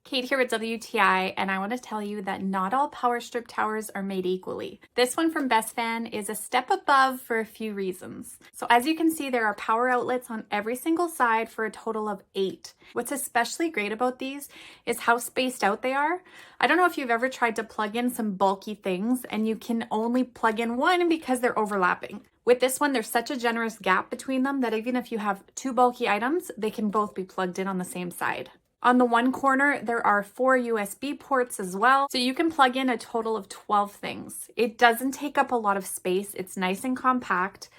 Kate here with WTI, and I want to tell you that not all power strip towers are made equally. This one from BESFAN is a step above for a few reasons. So as you can see, there are power outlets on every single side for a total of 8. What's especially great about these is how spaced out they are. I don't know if you've ever tried to plug in some bulky things and you can only plug in one because they're overlapping. With this one, there's such a generous gap between them that even if you have 2 bulky items, they can both be plugged in on the same side. On the one corner, there are 4 USB ports as well, so you can plug in a total of 12 things. It doesn't take up a lot of space. It's nice and compact.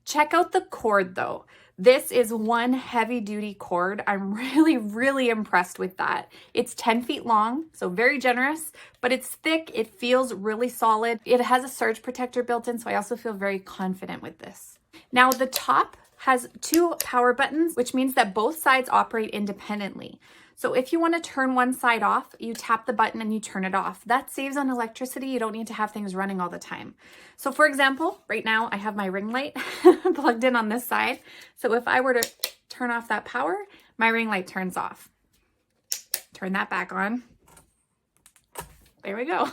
Check out the cord though. This is one heavy duty cord. I'm really impressed with that. It's 10 feet long, so very generous, but it's thick. It feels really solid. It has a surge protector built in, so I also feel very confident with this. Now the top has 2 power buttons, which means that both sides operate independently. So if you want to turn one side off, you tap the button and you turn it off. That saves on electricity. You don't need to have things running all the time. So for example, right now I have my ring light plugged in on this side. So if I were to turn off that power, my ring light turns off. Turn that back on. There we go.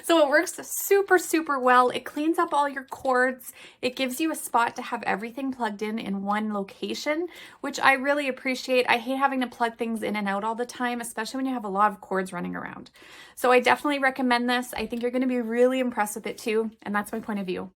So it works super well. It cleans up all your cords. It gives you a spot to have everything plugged in one location, which I really appreciate. I hate having to plug things in and out all the time, especially when you have a lot of cords running around. So I definitely recommend this. I think you're going to be really impressed with it too, and that's my point of view.